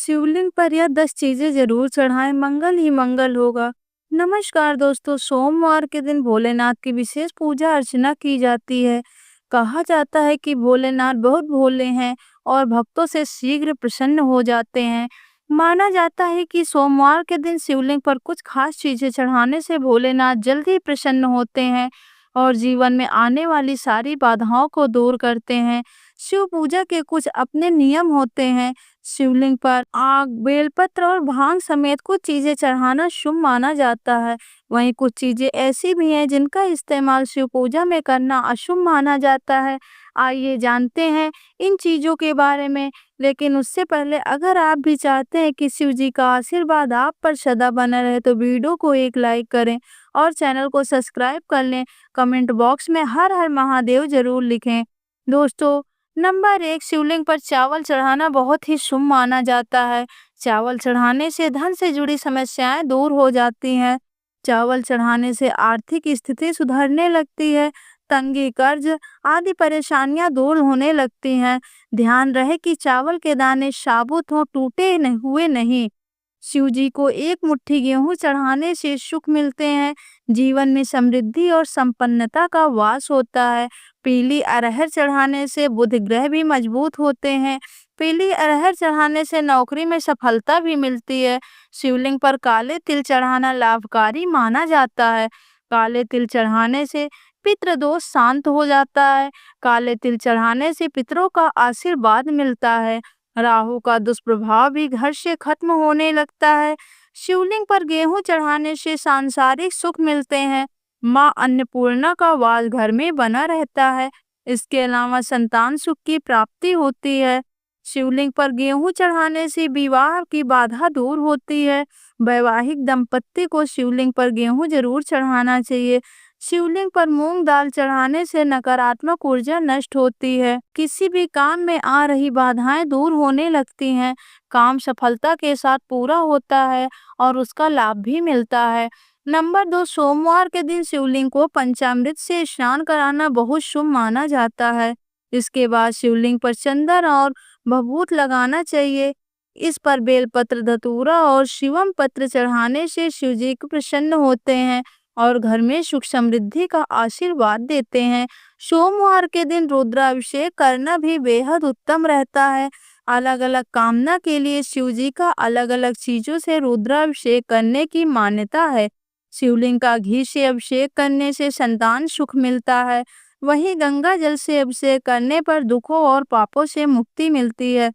शिवलिंग पर यह 10 चीजें जरूर चढ़ाएं, मंगल ही मंगल होगा। नमस्कार दोस्तों, सोमवार के दिन भोलेनाथ की विशेष पूजा अर्चना की जाती है। कहा जाता है कि भोलेनाथ बहुत भोले हैं और भक्तों से शीघ्र प्रसन्न हो जाते हैं। माना जाता है कि सोमवार के दिन शिवलिंग पर कुछ खास चीजें चढ़ाने से भोलेनाथ जल्दी प्रसन्न होते हैं और जीवन में आने वाली सारी बाधाओं को दूर करते हैं। शिव पूजा के कुछ अपने नियम होते हैं। शिवलिंग पर आग, बेलपत्र और भांग समेत कुछ चीजें चढ़ाना शुभ माना जाता है। वहीं कुछ चीजें ऐसी भी हैं जिनका इस्तेमाल शिव पूजा में करना अशुभ माना जाता है। आइए जानते हैं इन चीजों के बारे में। लेकिन उससे पहले अगर आप भी चाहते हैं कि शिव जी का आशीर्वाद आप पर सदा बना रहे तो वीडियो को एक लाइक करें और चैनल को सब्सक्राइब कर लें। कमेंट बॉक्स में हर हर महादेव जरूर लिखें। दोस्तों, नंबर 1, शिवलिंग पर चावल चढ़ाना बहुत ही शुभ माना जाता है। चावल चढ़ाने से धन से जुड़ी समस्याएं दूर हो जाती हैं। चावल चढ़ाने से आर्थिक स्थिति सुधरने लगती है। तंगी, कर्ज आदि परेशानियां दूर होने लगती हैं। ध्यान रहे कि चावल के दाने साबुत हों, टूटे हुए नहीं। शिव जी को एक मुट्ठी गेहूं चढ़ाने से सुख मिलते हैं। जीवन में समृद्धि और संपन्नता का वास होता है। पीली अरहर चढ़ाने से बुध ग्रह भी मजबूत होते हैं। पीली अरहर चढ़ाने से नौकरी में सफलता भी मिलती है। शिवलिंग पर काले तिल चढ़ाना लाभकारी माना जाता है। काले तिल चढ़ाने से पितृदोष शांत हो जाता है। काले तिल चढ़ाने से पितरों का आशीर्वाद मिलता है। राहु का दुष्प्रभाव भी घर से खत्म होने लगता है। शिवलिंग पर गेहूं चढ़ाने से सांसारिक सुख मिलते हैं। मां अन्नपूर्णा का वास घर में बना रहता है। इसके अलावा संतान सुख की प्राप्ति होती है। शिवलिंग पर गेहूं चढ़ाने से विवाह की बाधा दूर होती है। वैवाहिक दंपत्ति को शिवलिंग पर गेहूं जरूर चढ़ाना चाहिए। शिवलिंग पर मूंग दाल चढ़ाने से नकारात्मक ऊर्जा नष्ट होती है। किसी भी काम में आ रही बाधाएं दूर होने लगती हैं। काम सफलता के साथ पूरा होता है और उसका लाभ भी मिलता है। नंबर 2, सोमवार के दिन शिवलिंग को पंचामृत से स्नान कराना बहुत शुभ माना जाता है। इसके बाद शिवलिंग पर चंदन और भभूत लगाना चाहिए। इस पर बेलपत्र, धतूरा और शिवम पत्र चढ़ाने से शिव जी प्रसन्न होते हैं और घर में सुख समृद्धि का आशीर्वाद देते हैं। सोमवार के दिन रुद्राभिषेक करना भी बेहद उत्तम रहता है। अलग अलग कामना के लिए शिव जी का अलग अलग चीजों से रुद्राभिषेक करने की मान्यता है। शिवलिंग का घी से अभिषेक करने से संतान सुख मिलता है। वहीं गंगा जल से अभिषेक करने पर दुखों और पापों से मुक्ति मिलती है।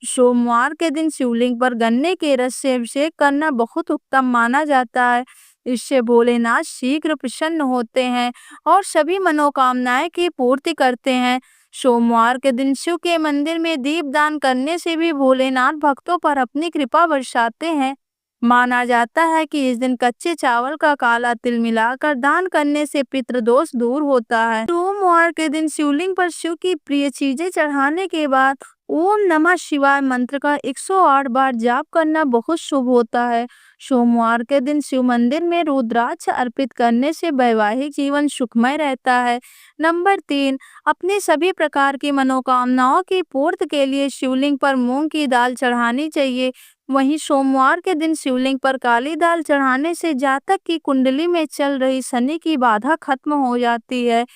सोमवार के दिन शिवलिंग पर गन्ने के रस से अभिषेक करना बहुत उत्तम माना जाता है। इससे भोलेनाथ शीघ्र प्रसन्न होते हैं और सभी मनोकामनाएं की पूर्ति करते हैं। सोमवार के दिन शिव के मंदिर में दीपदान करने से भी भोलेनाथ भक्तों पर अपनी कृपा बरसाते हैं। माना जाता है कि इस दिन कच्चे चावल का काला तिल मिलाकर दान करने से पितृदोष दूर होता है। सोमवार के दिन शिवलिंग पर शिव की प्रिय चीजें चढ़ाने के बाद ओम नमः शिवाय मंत्र का 108 बार जाप करना बहुत शुभ होता है। सोमवार के दिन शिव मंदिर में रुद्राक्ष अर्पित करने से वैवाहिक जीवन सुखमय रहता है। नंबर 3, अपनी सभी प्रकार की मनोकामनाओं की पूर्ति के लिए शिवलिंग पर मूंग की दाल चढ़ानी चाहिए। वहीं सोमवार के दिन शिवलिंग पर काली दाल चढ़ाने से जातक की कुंडली में चल रही शनि की बाधा खत्म हो जाती है।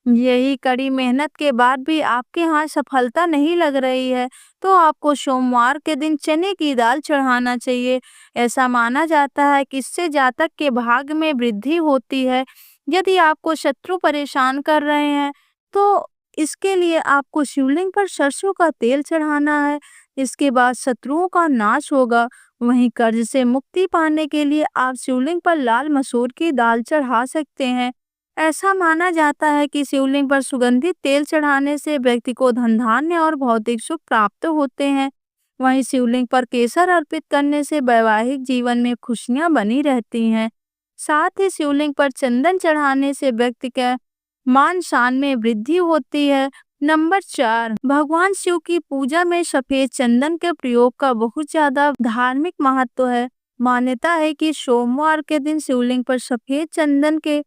यही कड़ी मेहनत के बाद भी आपके यहाँ सफलता नहीं लग रही है तो आपको सोमवार के दिन चने की दाल चढ़ाना चाहिए। ऐसा माना जाता है कि इससे जातक के भाग्य में वृद्धि होती है। यदि आपको शत्रु परेशान कर रहे हैं तो इसके लिए आपको शिवलिंग पर सरसों का तेल चढ़ाना है। इसके बाद शत्रुओं का नाश होगा। वहीं कर्ज से मुक्ति पाने के लिए आप शिवलिंग पर लाल मसूर की दाल चढ़ा सकते हैं। ऐसा माना जाता है कि शिवलिंग पर सुगंधित तेल चढ़ाने से व्यक्ति को धन धान्य और भौतिक सुख प्राप्त होते हैं। वहीं शिवलिंग पर केसर अर्पित करने से वैवाहिक जीवन में खुशियां बनी रहती हैं। साथ ही शिवलिंग पर चंदन चढ़ाने से व्यक्ति के मान शान में वृद्धि होती है। नंबर 4, भगवान शिव की पूजा में सफेद चंदन के प्रयोग का बहुत ज्यादा धार्मिक महत्व है। मान्यता है कि सोमवार के दिन शिवलिंग पर सफेद चंदन के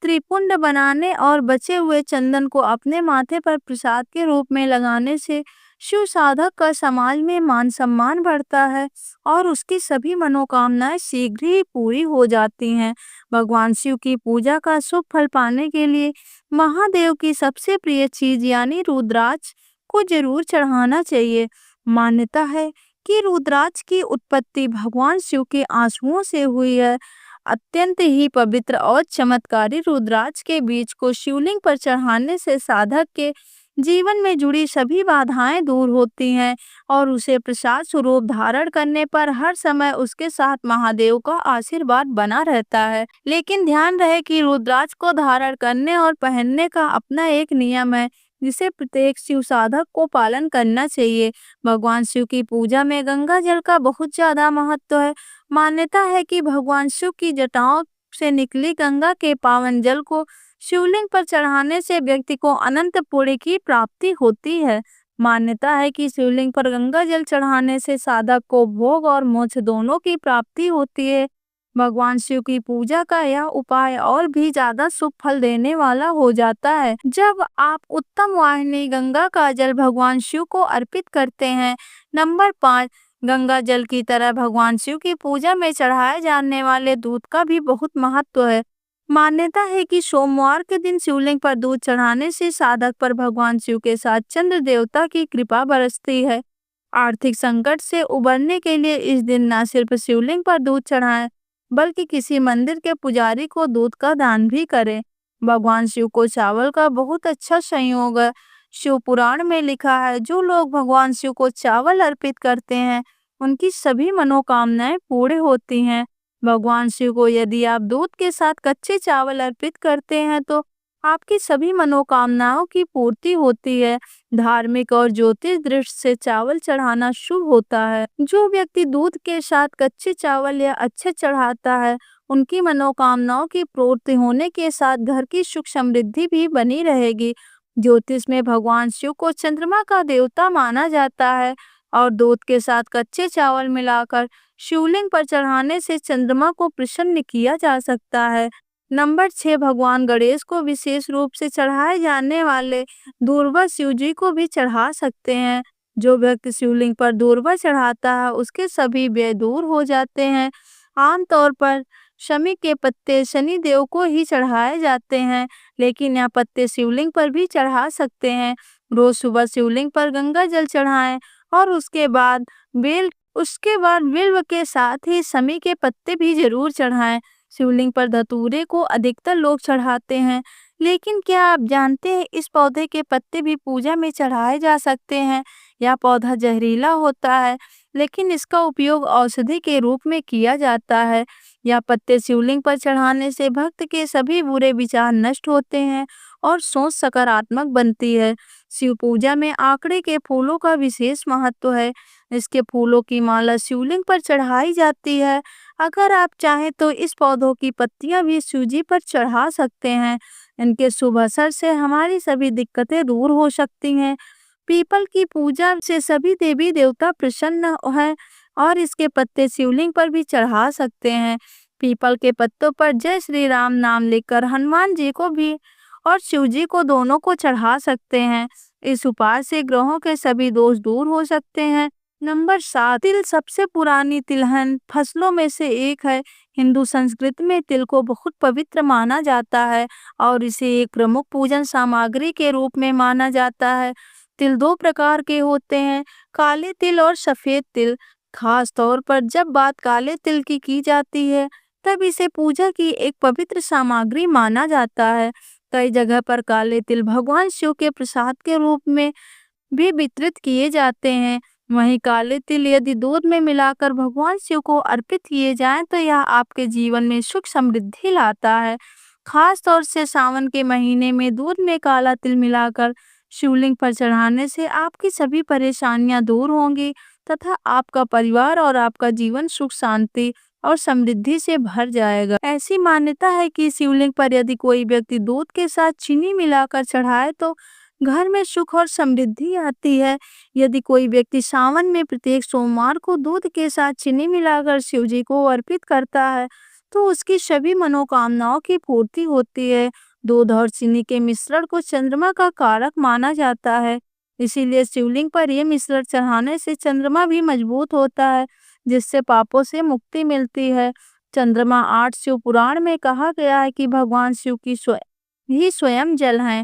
त्रिपुंड बनाने और बचे हुए चंदन को अपने माथे पर प्रसाद के रूप में लगाने से शिव साधक का समाज में मान सम्मान बढ़ता है और उसकी सभी मनोकामनाएं शीघ्र ही पूरी हो जाती हैं। भगवान शिव की पूजा का शुभ फल पाने के लिए महादेव की सबसे प्रिय चीज यानी रुद्राक्ष को जरूर चढ़ाना चाहिए। मान्यता है कि रुद्राक्ष की उत्पत्ति भगवान शिव के आंसुओं से हुई है। अत्यंत ही पवित्र और चमत्कारी रुद्राक्ष के बीज को शिवलिंग पर चढ़ाने से साधक के जीवन में जुड़ी सभी बाधाएं दूर होती हैं और उसे प्रसाद स्वरूप धारण करने पर हर समय उसके साथ महादेव का आशीर्वाद बना रहता है। लेकिन ध्यान रहे कि रुद्राक्ष को धारण करने और पहनने का अपना एक नियम है जिसे प्रत्येक शिव साधक को पालन करना चाहिए। भगवान शिव की पूजा में गंगा जल का बहुत ज्यादा महत्व है। मान्यता है कि भगवान शिव की जटाओं से निकली गंगा के पावन जल को शिवलिंग पर चढ़ाने से व्यक्ति को अनंत पुण्य की प्राप्ति होती है। मान्यता है कि शिवलिंग पर गंगा जल चढ़ाने से साधक को भोग और मोक्ष दोनों की प्राप्ति होती है। भगवान शिव की पूजा का यह उपाय और भी ज्यादा शुभ फल देने वाला हो जाता है जब आप उत्तम वाहिनी गंगा का जल भगवान शिव को अर्पित करते हैं। नंबर 5, गंगा जल की तरह भगवान शिव की पूजा में चढ़ाए जाने वाले दूध का भी बहुत महत्व है। मान्यता है कि सोमवार के दिन शिवलिंग पर दूध चढ़ाने से साधक पर भगवान शिव के साथ चंद्र देवता की कृपा बरसती है। आर्थिक संकट से उबरने के लिए इस दिन न सिर्फ शिवलिंग पर दूध चढ़ाएं बल्कि किसी मंदिर के पुजारी को दूध का दान भी करें। भगवान शिव को चावल का बहुत अच्छा संयोग है। शिव पुराण में लिखा है जो लोग भगवान शिव को चावल अर्पित करते हैं उनकी सभी मनोकामनाएं पूर्ण होती हैं। भगवान शिव को यदि आप दूध के साथ कच्चे चावल अर्पित करते हैं तो आपकी सभी मनोकामनाओं की पूर्ति होती है। धार्मिक और ज्योतिष दृष्टि से चावल चढ़ाना शुभ होता है। जो व्यक्ति दूध के साथ कच्चे चावल या अच्छे चढ़ाता है उनकी मनोकामनाओं की पूर्ति होने के साथ घर की सुख समृद्धि भी बनी रहेगी। ज्योतिष में भगवान शिव को चंद्रमा का देवता माना जाता है और दूध के साथ कच्चे चावल मिलाकर शिवलिंग पर चढ़ाने से चंद्रमा को प्रसन्न किया जा सकता है। नंबर 6, भगवान गणेश को विशेष रूप से चढ़ाए जाने वाले दूर्वा शिव जी को भी चढ़ा सकते हैं। जो व्यक्ति शिवलिंग पर दूर्वा चढ़ाता है उसके सभी व्यय दूर हो जाते हैं। आमतौर पर शमी के पत्ते शनि देव को ही चढ़ाए जाते हैं लेकिन यह पत्ते शिवलिंग पर भी चढ़ा सकते हैं। रोज सुबह शिवलिंग पर गंगा जल चढ़ाएं और उसके बाद बिल्व के साथ ही शमी के पत्ते भी जरूर चढ़ाएं। शिवलिंग पर धतूरे को अधिकतर लोग चढ़ाते हैं लेकिन क्या आप जानते हैं इस पौधे के पत्ते भी पूजा में चढ़ाए जा सकते हैं। यह पौधा जहरीला होता है लेकिन इसका उपयोग औषधि के रूप में किया जाता है। यह पत्ते शिवलिंग पर चढ़ाने से भक्त के सभी बुरे विचार नष्ट होते हैं और सोच सकारात्मक बनती है। शिव पूजा में आंकड़े के फूलों का विशेष महत्व है। इसके फूलों की माला शिवलिंग पर चढ़ाई जाती है। अगर आप चाहें तो इस पौधों की पत्तियां भी शिव जी पर चढ़ा सकते हैं। इनके शुभ असर से हमारी सभी दिक्कतें दूर हो सकती हैं। पीपल की पूजा से सभी देवी देवता प्रसन्न हैं और इसके पत्ते शिवलिंग पर भी चढ़ा सकते हैं। पीपल के पत्तों पर जय श्री राम नाम लिखकर हनुमान जी को भी और शिव जी को दोनों को चढ़ा सकते हैं। इस उपाय से ग्रहों के सभी दोष दूर हो सकते हैं। नंबर 7, तिल सबसे पुरानी तिलहन फसलों में से एक है। हिंदू संस्कृति में तिल को बहुत पवित्र माना जाता है और इसे एक प्रमुख पूजन सामग्री के रूप में माना जाता है। तिल 2 प्रकार के होते हैं, काले तिल और सफेद तिल। खास तौर पर जब बात काले तिल की जाती है तब इसे पूजा की एक पवित्र सामग्री माना जाता है। कई जगह पर काले तिल भगवान शिव के प्रसाद के रूप में भी वितरित किए जाते हैं। वहीं काले तिल यदि दूध में मिलाकर भगवान शिव को अर्पित किए जाएं तो यह आपके जीवन में सुख समृद्धि लाता है। खास तौर से सावन के महीने में दूध में काला तिल मिलाकर शिवलिंग पर चढ़ाने से आपकी सभी परेशानियां दूर होंगी तथा आपका परिवार और आपका जीवन सुख शांति और समृद्धि से भर जाएगा। ऐसी मान्यता है कि शिवलिंग पर यदि कोई व्यक्ति दूध के साथ चीनी मिलाकर चढ़ाए तो घर में सुख और समृद्धि आती है। यदि कोई व्यक्ति सावन में प्रत्येक सोमवार को दूध के साथ चीनी मिलाकर शिव जी को अर्पित करता है तो उसकी सभी मनोकामनाओं की पूर्ति होती है। दूध और चीनी के मिश्रण को चंद्रमा का कारक माना जाता है। इसीलिए शिवलिंग पर ये मिश्रण चढ़ाने से चंद्रमा भी मजबूत होता है, जिससे पापों से मुक्ति मिलती है। चंद्रमा 8 शिव पुराण में कहा गया है कि भगवान शिव की ही स्वयं जल है।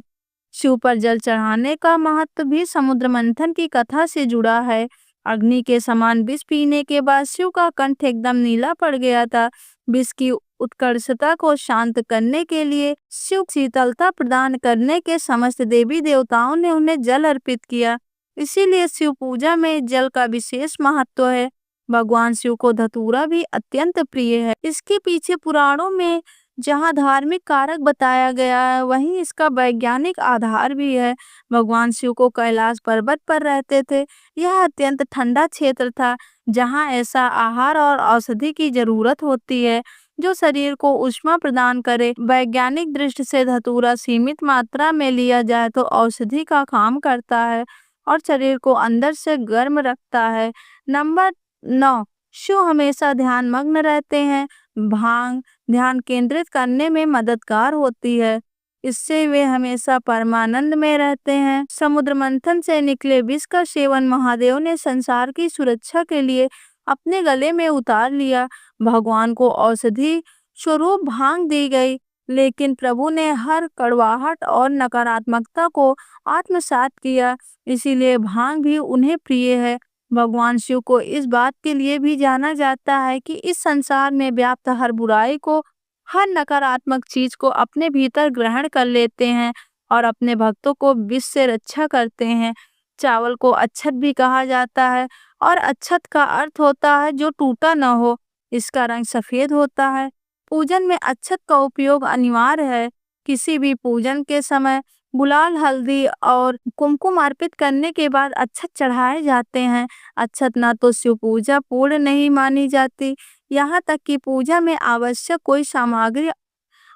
शिव पर जल चढ़ाने का महत्व भी समुद्र मंथन की कथा से जुड़ा है। अग्नि के समान विष पीने के बाद शिव का कंठ एकदम नीला पड़ गया था। विष की उत्कर्षता को शांत करने के लिए शिव शीतलता प्रदान करने के समस्त देवी देवताओं ने उन्हें जल अर्पित किया। इसीलिए शिव पूजा में जल का विशेष महत्व है। भगवान शिव को धतूरा भी अत्यंत प्रिय है। इसके पीछे पुराणों में जहाँ धार्मिक कारक बताया गया है, वहीं इसका वैज्ञानिक आधार भी है। भगवान शिव को कैलाश पर्वत पर रहते थे। यह अत्यंत ठंडा क्षेत्र था, जहाँ ऐसा आहार और औषधि की जरूरत होती है जो शरीर को ऊष्मा प्रदान करे। वैज्ञानिक दृष्टि से धतूरा सीमित मात्रा में लिया जाए तो औषधि का काम करता है और शरीर को अंदर से गर्म रखता है। नंबर 9, शिव हमेशा ध्यान मग्न रहते हैं। भांग ध्यान केंद्रित करने में मददगार होती है। इससे वे हमेशा परमानंद में रहते हैं। समुद्र मंथन से निकले विष का सेवन महादेव ने संसार की सुरक्षा के लिए अपने गले में उतार लिया। भगवान को औषधि स्वरूप भांग दी गई, लेकिन प्रभु ने हर कड़वाहट और नकारात्मकता को आत्मसात किया। इसीलिए भांग भी उन्हें प्रिय है। भगवान शिव को इस बात के लिए भी जाना जाता है कि इस संसार में व्याप्त हर बुराई को, हर नकारात्मक चीज को अपने भीतर ग्रहण कर लेते हैं और अपने भक्तों को विष से रक्षा करते हैं। चावल को अच्छत भी कहा जाता है और अच्छत का अर्थ होता है जो टूटा न हो। इसका रंग सफेद होता है। पूजन में अच्छत का उपयोग अनिवार्य है। किसी भी पूजन के समय गुलाल, हल्दी और कुमकुम अर्पित करने के बाद अच्छत चढ़ाए जाते हैं। अच्छत ना तो शिव पूजा पूर्ण नहीं मानी जाती। यहाँ तक कि पूजा में आवश्यक कोई सामग्री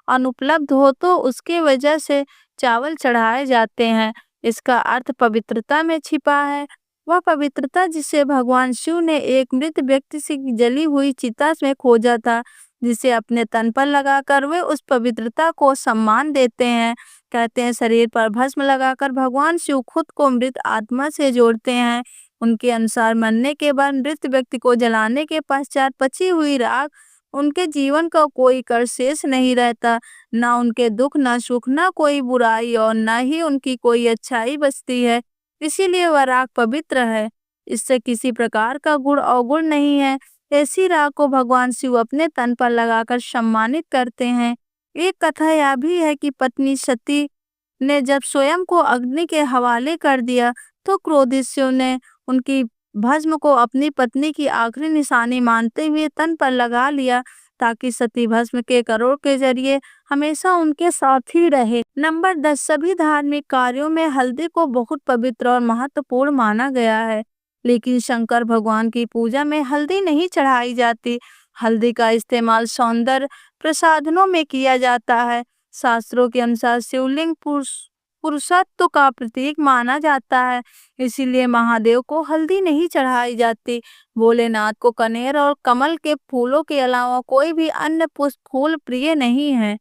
अनुपलब्ध हो तो उसके वजह से चावल चढ़ाए जाते हैं। इसका अर्थ पवित्रता में छिपा है। वह पवित्रता जिसे भगवान शिव ने एक मृत व्यक्ति से जली हुई चिता में खोजा था, जिसे अपने तन पर लगाकर वे उस पवित्रता को सम्मान देते हैं। कहते हैं शरीर पर भस्म लगाकर भगवान शिव खुद को मृत आत्मा से जोड़ते हैं। उनके अनुसार मरने के बाद मृत व्यक्ति को जलाने के पश्चात बची हुई राख उनके जीवन का कोई कर शेष नहीं रहता। ना उनके दुख, ना सुख, ना कोई बुराई और ना ही उनकी कोई अच्छाई बचती है। इसीलिए वह राख पवित्र है। इससे किसी प्रकार का गुण अवगुण नहीं है। ऐसी राख को भगवान शिव अपने तन पर लगाकर सम्मानित करते हैं। एक कथा यह भी है कि पत्नी सती ने जब स्वयं को अग्नि के हवाले कर दिया तो क्रोधित शिव ने उनकी भस्म को अपनी पत्नी की आखिरी निशानी मानते हुए तन पर लगा लिया, ताकि सती भस्म के करोड़ के जरिए हमेशा उनके साथ ही रहे। नंबर 10, सभी धार्मिक कार्यों में हल्दी को बहुत पवित्र और महत्वपूर्ण माना गया है, लेकिन शंकर भगवान की पूजा में हल्दी नहीं चढ़ाई जाती। हल्दी का इस्तेमाल सौंदर्य प्रसाधनों में किया जाता है। शास्त्रों के अनुसार शिवलिंग पुरुषत्व का प्रतीक माना जाता है, इसीलिए महादेव को हल्दी नहीं चढ़ाई जाती। भोलेनाथ को कनेर और कमल के फूलों के अलावा कोई भी अन्य पुष्प फूल प्रिय नहीं है।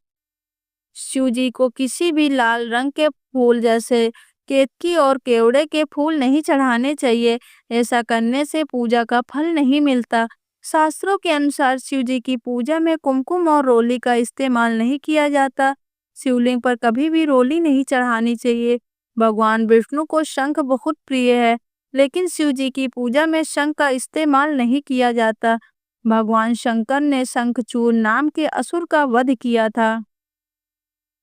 शिव जी को किसी भी लाल रंग के फूल जैसे केतकी और केवड़े के फूल नहीं चढ़ाने चाहिए। ऐसा करने से पूजा का फल नहीं मिलता। शास्त्रों के अनुसार शिव जी की पूजा में कुमकुम और रोली का इस्तेमाल नहीं किया जाता। शिवलिंग पर कभी भी रोली नहीं चढ़ानी चाहिए। भगवान विष्णु को शंख बहुत प्रिय है, लेकिन शिव जी की पूजा में शंख का इस्तेमाल नहीं किया जाता। भगवान शंकर ने शंखचूड़ नाम के असुर का वध किया था,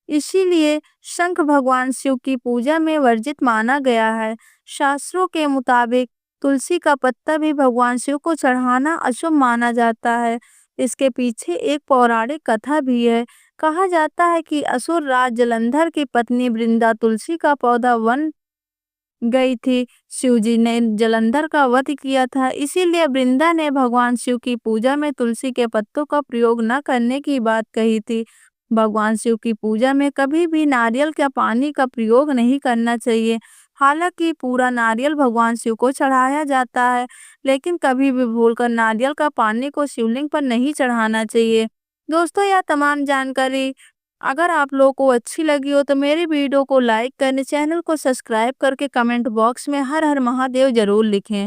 इसीलिए शंख भगवान शिव की पूजा में वर्जित माना गया है। शास्त्रों के मुताबिक तुलसी का पत्ता भी भगवान शिव को चढ़ाना अशुभ माना जाता है। इसके पीछे एक पौराणिक कथा भी है। कहा जाता है कि असुर राज जलंधर की पत्नी वृंदा तुलसी का पौधा वन गई थी। शिव जी ने जलंधर का वध किया था, इसीलिए वृंदा ने भगवान शिव की पूजा में तुलसी के पत्तों का प्रयोग न करने की बात कही थी। भगवान शिव की पूजा में कभी भी नारियल के पानी का प्रयोग नहीं करना चाहिए। हालांकि पूरा नारियल भगवान शिव को चढ़ाया जाता है, लेकिन कभी भी भूलकर नारियल का पानी को शिवलिंग पर नहीं चढ़ाना चाहिए। दोस्तों, यह तमाम जानकारी अगर आप लोगों को अच्छी लगी हो तो मेरी वीडियो को लाइक करने, चैनल को सब्सक्राइब करके कमेंट बॉक्स में हर हर महादेव जरूर लिखें।